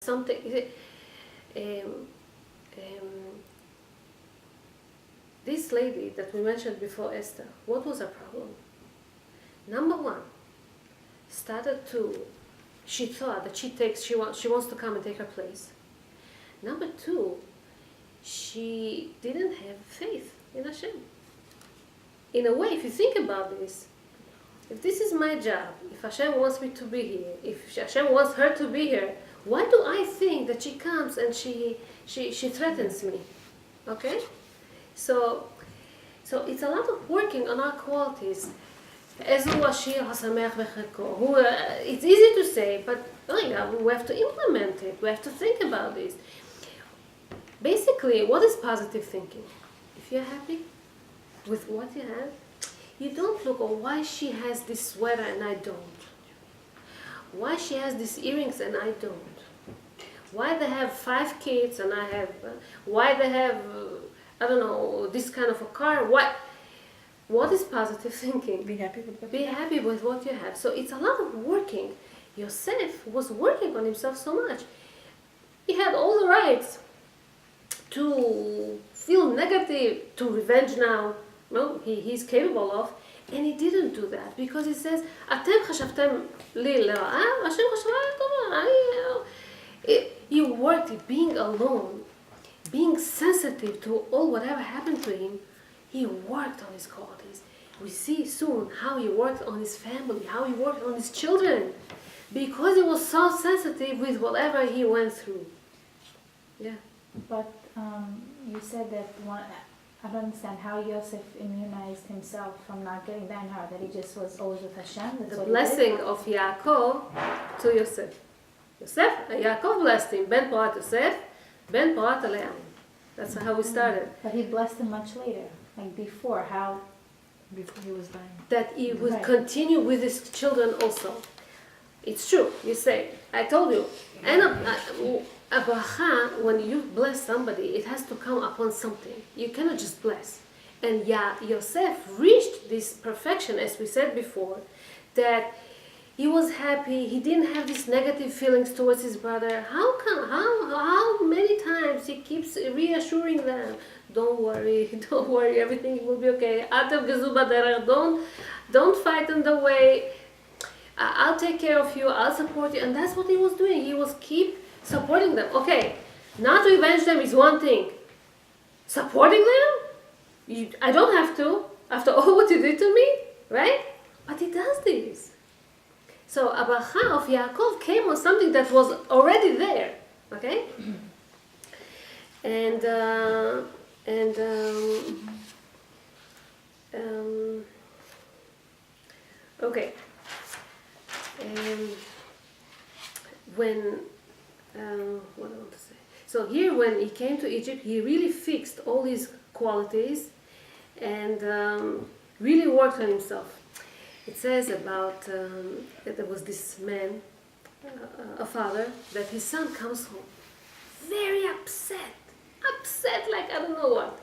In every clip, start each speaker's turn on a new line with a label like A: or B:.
A: something. This lady that we mentioned before, Esther, what was her problem? Number one, she thought that she wants to come and take her place. Number two, she didn't have faith in Hashem. In a way, if you think about this, if this is my job, if Hashem wants me to be here, if Hashem wants her to be here, why do I think that she comes and she threatens me? Okay? So it's a lot of working on our qualities. It's easy to say, but we have to implement it. We have to think about this. Basically, what is positive thinking? If you're happy with what you have, you don't look, oh, why she has this sweater and I don't. Why she has these earrings and I don't. Why they have 5 kids and I have, why they have, I don't know, this kind of a car. What is positive thinking?
B: Be happy with what
A: Be happy with what you have. So it's a lot of working. Yosef was working on himself so much. He had all the rights to feel negative, to revenge now. No, he's capable of. And he didn't do that because he says, "Atem chashavtem li le'ra, Hashem chashav tova." He worked, being alone, being sensitive to all whatever happened to him. He worked on his qualities. We see soon how he worked on his family, how he worked on his children, because he was so sensitive with whatever he went through. Yeah.
C: But you said that I don't understand how Yosef immunized himself from not getting that in her, that he just was always with Hashem. That's
A: The
C: what
A: blessing of Yaakov to Yosef. Yaakov blessed him. Ben Porat Yosef, Ben Porat Aleam. That's how we started.
C: But he blessed him much later, like before. How?
B: before he was dying.
A: That he would
C: Right.
A: continue with his children also. It's true. You say, I told you. And a bracha, when you bless somebody, it has to come upon something. You cannot just bless. And Yosef reached this perfection, as we said before, that he was happy. He didn't have these negative feelings towards his brother. How many times he keeps reassuring them, don't worry, everything will be okay. Don't fight on the way. I'll take care of you, I'll support you. And that's what he was doing. He was keep supporting them. Okay, not to revenge them is one thing. Supporting them? I don't have to, after all what you did to me, right? But he does this. So a bracha of Yaakov came on something that was already there, okay? Okay. What do I want to say? So here, when he came to Egypt, he really fixed all his qualities and really worked on himself. It says about that there was this man, a father, that his son comes home very upset like I don't know what.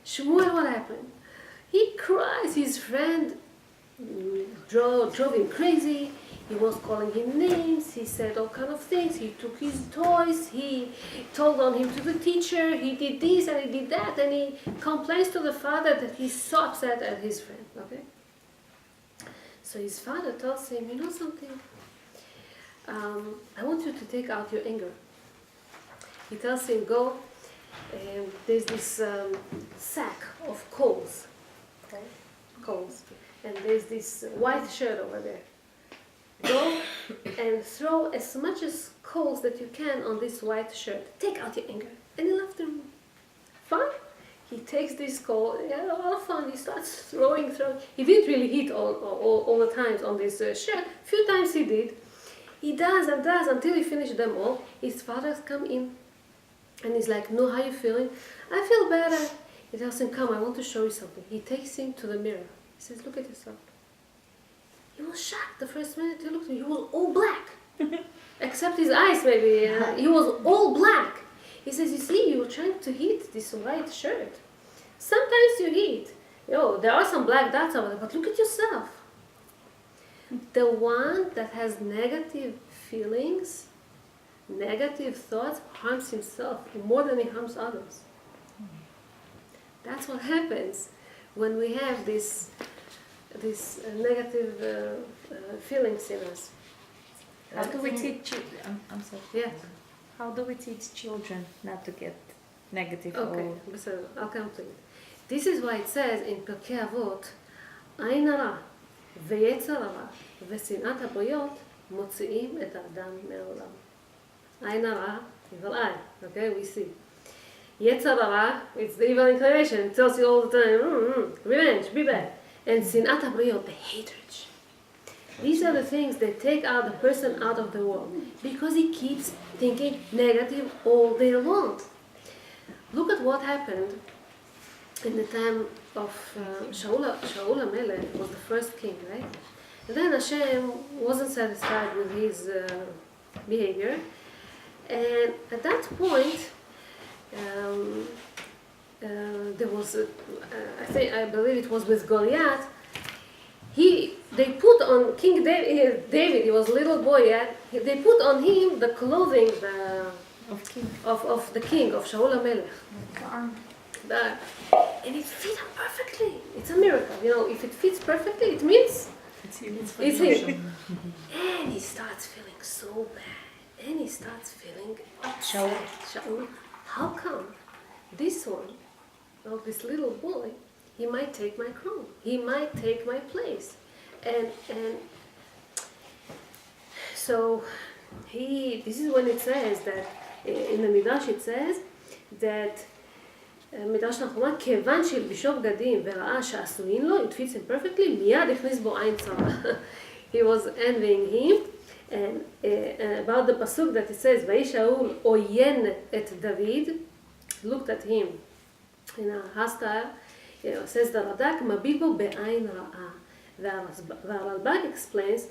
A: Shmuel, what happened? He cries. His friend drove him crazy. He was calling him names. He said all kind of things. He took his toys. He told on him to the teacher. He did this and he did that, and he complains to the father that he's so upset at his friend. Okay. So his father tells him, you know something? I want you to take out your anger. He tells him, go. There's this sack of coals. Okay? Coals. And there's this white shirt over there. Go and throw as much as coals that you can on this white shirt. Take out your anger. And he left the room. Fine. He takes this coal, he had a lot of fun. He starts throwing. He didn't really hit all the times on this shirt. A few times he did. He does and does until he finished them all. His father come in and he's like, no, how you feeling? I feel better. He tells him, come, I want to show you something. He takes him to the mirror. He says, look at yourself. He was shocked the first minute he looked at him. He was all black. Except his eyes, maybe. He was all black. He says, you see, you're trying to heat this white shirt. Sometimes you heat. There are some black dots over there, but look at yourself. The one that has negative feelings negative thoughts harms himself more than he harms others. That's what happens when we have these negative feelings in us.
B: How do we teach? I'm sorry.
A: Yes.
B: How do we teach children not to get negative?
A: Okay,
B: Or
A: so I'll come to it. This is why it says in פרקי אבות, עין הרע ויצר הרע ושנאת הבריות מוציאים את האדם מהעולם. עין הרע, evil eye, okay, we see. יצר הרע, it's the evil inclination, it tells you all the time, revenge, be bad. And שנאת הבריות, the hatred. These are the things that take out the person out of the world because he keeps thinking negative all day long. Look at what happened in the time of Shaul HaMelech was the first king, right? And then Hashem wasn't satisfied with his behavior, and at that point there was I believe it was with Goliath. They put on King David, he was a little boy yet, they put on him the clothing of the king, of Shaul HaMelech. And it fit him perfectly. It's a miracle. You know, if it fits perfectly, it means it's him. And he starts feeling so bad. And he starts feeling upset. Shaul. How come this one, this little boy, he might take my crown. He might take my place. And so this is when it says that in the Midrash it says that מדרש נחומה, כיוון שהלבישו בגדים וראה שעשויים לו, it fits him perfectly, מיד הכניס בו עין צרה. He was envying him, and about the pasuk that it says, ויהי שאול עוין את דוד, looked at him in a hostile, says the Radak, מביט בו בעין רעה. והרלב"ג explains,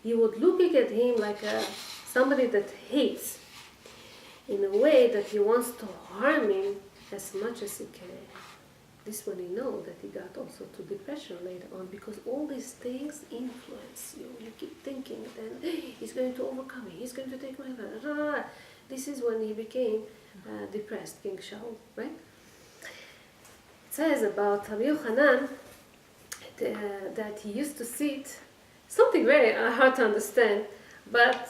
A: he would look at him like somebody that hates, in a way that he wants to harm him as much as he can. This one he knows that he got also to depression later on, because all these things influence you. You keep thinking, then he's going to overcome me, he's going to take my life. This is when he became depressed, King Shaul, right? It says about Rabbi Yochanan that he used to sit, something very hard to understand, but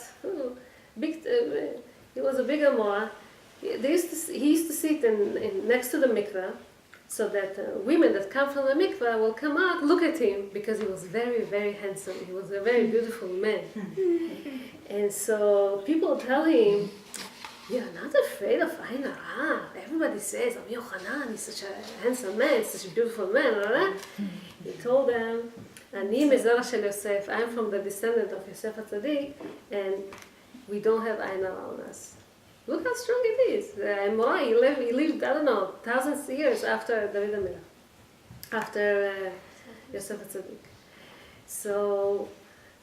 A: he was a big Amora. He used to sit next to the mikveh, so that women that come from the mikveh will come out, look at him, because he was very, very handsome. He was a very beautiful man. And so people tell him, you're not afraid of Ain Hara. Everybody says, Rabbi Yochanan is such a handsome man, such a beautiful man. He told them, Ani mezara shel Yosef, I'm from the descendant of Yosef HaTzadik, and we don't have Ain Hara on us. Look how strong it is. He lived, I don't know, thousands of years after David HaMelech, after Yosef HaTzadik. So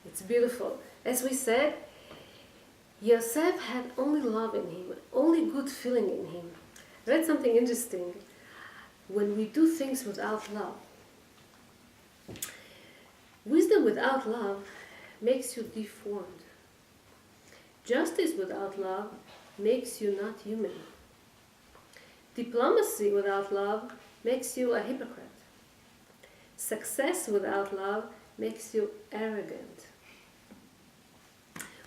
A: it's beautiful. As we said, Yosef had only love in him, only good feeling in him. I read something interesting. When we do things without love, wisdom without love makes you deformed. Justice without love makes you not human. Diplomacy without love makes you a hypocrite. Success without love makes you arrogant.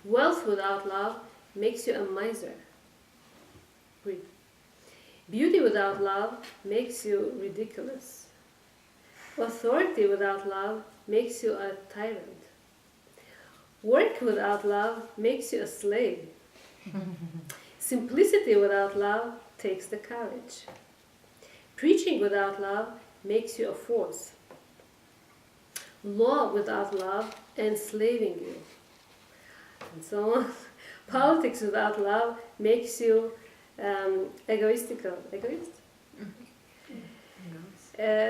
A: Wealth without love makes you a miser. Greed. Beauty without love makes you ridiculous. Authority without love makes you a tyrant. Work without love makes you a slave. Simplicity without love takes the courage. Preaching without love makes you a force. Law without love enslaving you. And so on. Politics without love makes you egoistical. Egoist?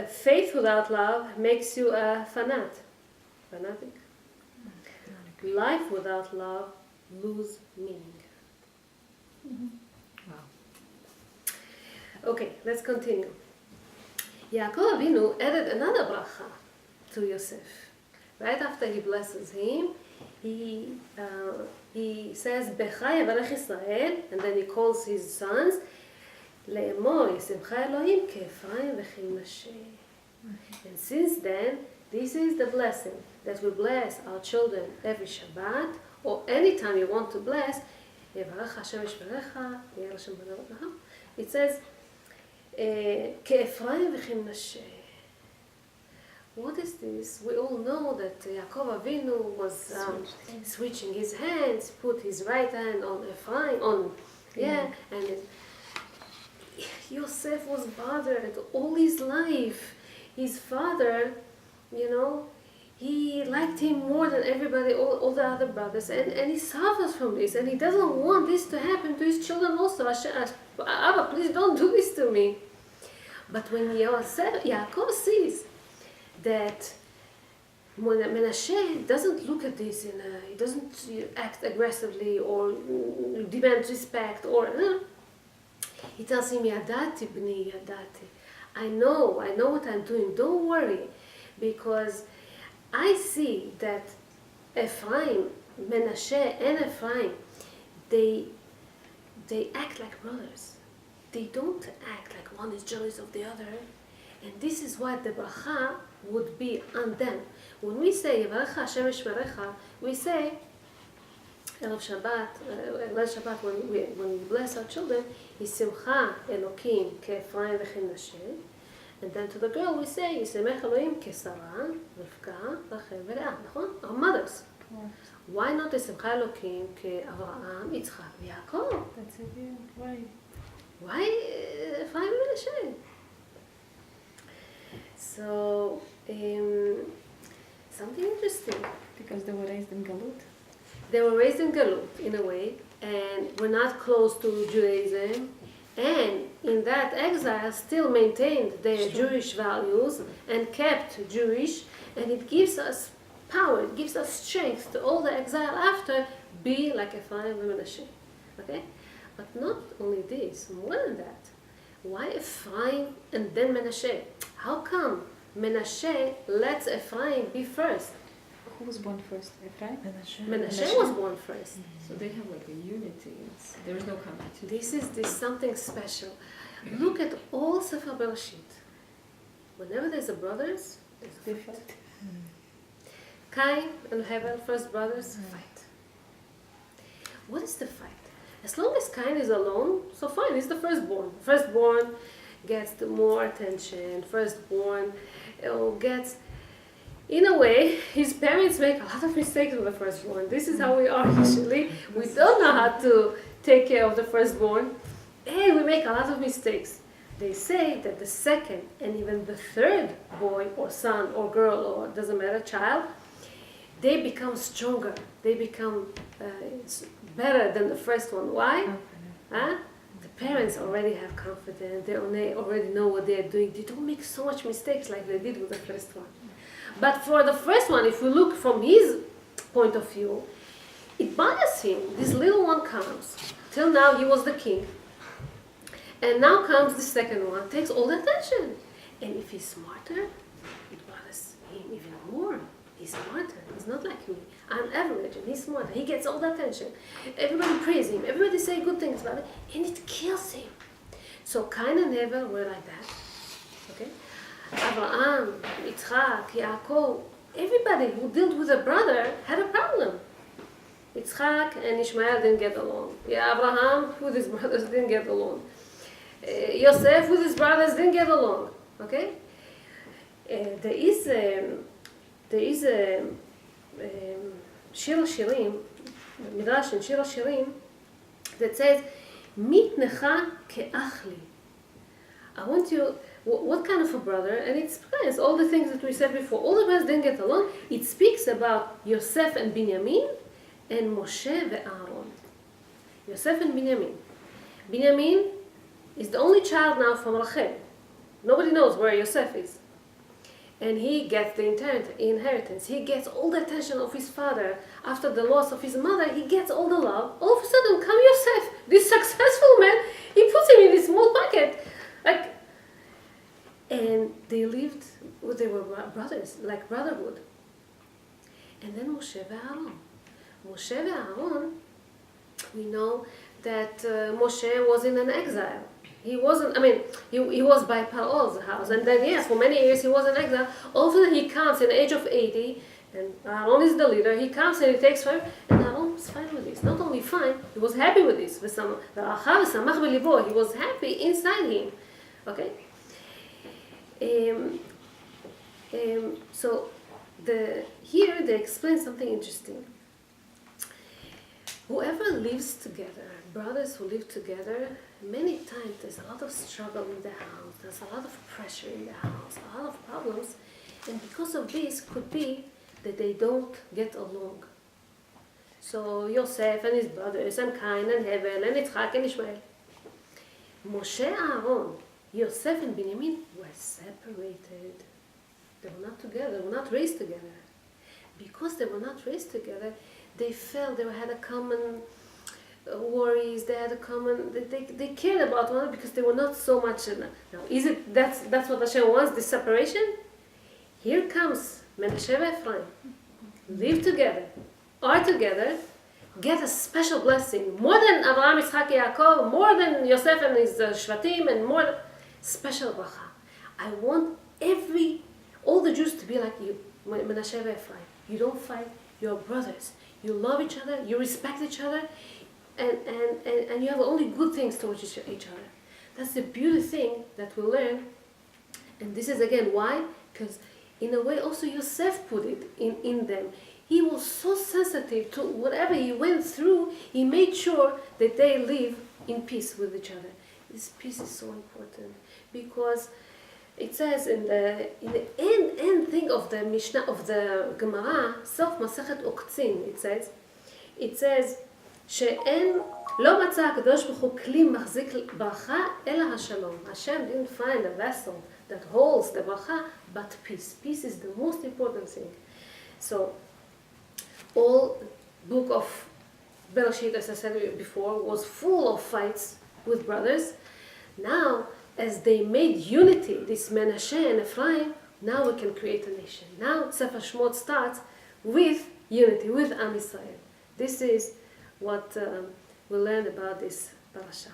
A: Faith without love makes you a fanatic. Life without love loses meaning.
B: Wow.
A: Okay, let's continue. Yaakov Avinu added another bracha to Yosef. Right after he blesses him, he says, Becha Yevarech Israel, and then he calls his sons, Le'emor Yisimcha Elohim Ke'Ephraim V'Chimnashe. And since then, this is the blessing, that we bless our children every Shabbat, or any time you want to bless, Yevarech Hashem Yishmerecha, Yehi Hashem B'nei. It says, Ke'Ephraim V'Chimnashe. What is this? We all know that Yaakov Avinu was switching his hands, put his right hand on Ephraim, and Yosef was bothered all his life. His father, he liked him more than everybody, all the other brothers, and he suffers from this, and he doesn't want this to happen to his children also. Abba, please don't do this to me. But when Yaakov sees that Menashe doesn't look at this he doesn't act aggressively or demand respect, he tells him, Yadati bni, Yadati. I know what I'm doing, don't worry, because I see that Ephraim, Menashe and Ephraim, they act like brothers. They don't act like one is jealous of the other. And this is what the bracha would be on them. When we say, Yevarech Hashem Yishmerecha, we say, Erev Shabbat, when we bless our children, Yisimcha Elokim Ke'Ephraim V'Chimnashe. And then to the girl we say, Yisimech Elohim Ke'Sara, Rivka, Rachel V'Leah. Our mothers. Why not Yisimcha Elokim Ke'Avraham, Yitzchak, Yaakov?
B: That's it, yeah. Why?
A: Why Ephraim Menashe? So, something interesting.
B: Because they were raised in Galut.
A: They were raised in Galut, in a way, and were not close to Judaism, and in that exile still maintained their Jewish values and kept Jewish, and it gives us power, it gives us strength to all the exile after be like Ephraim and Menashe. Okay? But not only this, more than that. Why Ephraim and then Menashe? How come Menashe lets Ephraim be first?
B: Who was born first? Ephraim?
A: Menashe was born first.
D: So they have like a unity. There is no competition.
A: This is something special. Look at all Sefer Bereshit. Whenever there's a brothers, there's a
B: Different.
A: fight. Cain and Hevel, first brothers, fight. What is the fight? As long as Cain is alone, so fine, he's the firstborn. Firstborn gets the more attention. Firstborn gets, in a way, his parents make a lot of mistakes with the firstborn. This is how we are usually. We don't know how to take care of the firstborn, and we make a lot of mistakes. They say that the second and even the third boy or son or girl or doesn't matter, child, they become stronger. They become better than the first one. Why? Huh? The parents already have confidence. They already know what they are doing. They don't make so much mistakes like they did with the first one. But for the first one, if we look from his point of view, it bothers him. This little one comes. Till now he was the king. And now comes the second one, takes all the attention. And if he's smarter, it bothers him even more. He's smarter. He's not like me. I'm average and he's smarter. He gets all the attention. Everybody praise him. Everybody say good things about him. And it kills him. So Cain and Hevel were like that. Okay? Abraham, Yitzchak, Yaakov, everybody who dealt with a brother had a problem. Yitzchak and Ishmael didn't get along. Abraham with his brothers didn't get along. Yosef with his brothers didn't get along. Okay? There is a Shir Shirim, Midrash in Shir Shirim, that says, Mitnecha ke'achli. I want you, what kind of a brother? And it explains all the things that we said before. All the brothers didn't get along. It speaks about Yosef and Binyamin and Moshe and Aaron. Yosef and Binyamin. Binyamin is the only child now from Rachel. Nobody knows where Yosef is. And he gets the inheritance. He gets all the attention of his father. After the loss of his mother, he gets all the love. All of a sudden, come Yosef, this successful man, he puts him in this small pocket. And they lived, they were brothers, like brotherhood. And then Moshe and Aaron. Moshe and Aaron, we know that Moshe was in an exile. He wasn't, I mean, he was by Paro's house, and then yes, for many years he was in exile. All of a sudden he comes in the age of 80, and Aaron is the leader. He comes and he takes her, and Aaron was fine with this. Not only fine, he was happy with this. He was happy inside him. Okay? So here they explain something interesting. Whoever lives together, brothers who live together, many times there's a lot of struggle in the house, there's a lot of pressure in the house, a lot of problems, and because of this could be that they don't get along. So Yosef and his brothers, and Cain and Hevel and Yitzchak and Ishmael. Moshe, Aaron, Yosef and Binyamin were separated. They were not together, they were not raised together. Because they were not raised together, they felt they had a common worries, they had a common, they cared about one another because they were not so much. Now, is it that's what Hashem wants, this separation? Here comes Menashe and Ephraim, live together, are together, get a special blessing, more than Abraham, Yitzchak, Yaakov, more than Yosef and his Shvatim, and more special bracha. I want all the Jews to be like you, Menashe and Ephraim. You don't fight, you're brothers. You love each other, you respect each other, and you have only good things towards each other. That's the beautiful thing that we learn. And this is again why? Because in a way also Yosef put it in them. He was so sensitive to whatever he went through, he made sure that they live in peace with each other. This peace is so important because it says in the end thing of the Mishnah of the Gemara, Sof Masechet Uktzin, it says שאין לא מצא הקדוש ברוך הוא כלי מחזיק ברכה אלא השלום. Hashem didn't find a vessel that holds the bracha but peace. Peace is the most important thing. So all book of Bereshit, as I said before, was full of fights with brothers. Now as they made unity, this Menashe and Ephraim, now we can create a nation. Now Sefer Shemot starts with unity, with Am Yisrael. This is what we learned about this parasha.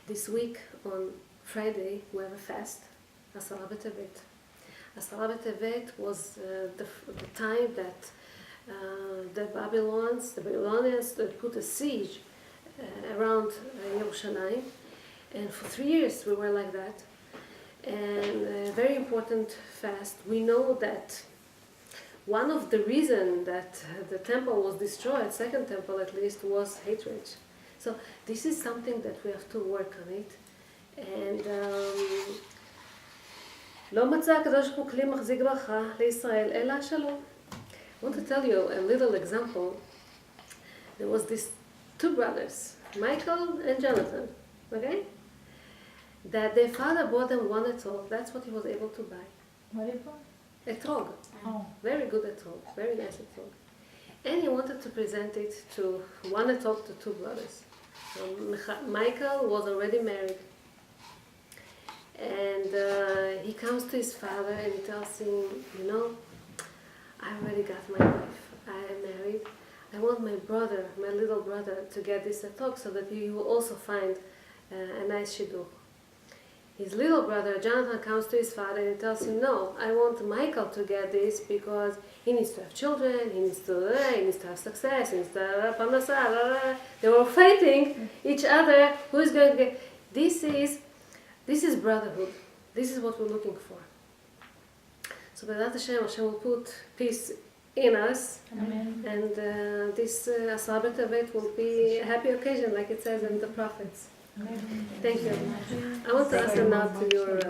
A: This week on Friday we have a fast, Asara B'Tevet. Asara B'Tevet was the time that the Babylonians put a siege around Yerushalayim. And for 3 years we were like that. And a very important fast. We know that one of the reasons that the temple was destroyed, second temple at least, was hatred. So this is something that we have to work on it. And לא מצא הקדוש ברוך הוא כלי מחזיק ברכה לישראל אלא השלום. I want to tell you a little example. There was these two brothers, Michael and Jonathan, okay? That their father bought them one etrog. That's what he was able to buy.
C: What is it?
A: Etrog.
C: Oh.
A: Very good etrog. Very nice etrog. And he wanted to present it to one etrog to two brothers. Michael was already married. And he comes to his father and he tells him, you know, I already got my wife. I am married. I want my brother, my little brother, to get this etrog so that he will also find a nice shiur. His little brother, Jonathan, comes to his father and tells him, no, I want Michael to get this because he needs to have children, he needs to have success, he needs to have parnasah. They were fighting each other. Who is going to get... This is brotherhood. This is what we're looking for. So B'ezrat Hashem will put peace in us.
C: Amen.
A: And this Asara B'Tevet will be a happy occasion, like it says in the prophets. Thank you. I want to ask now to your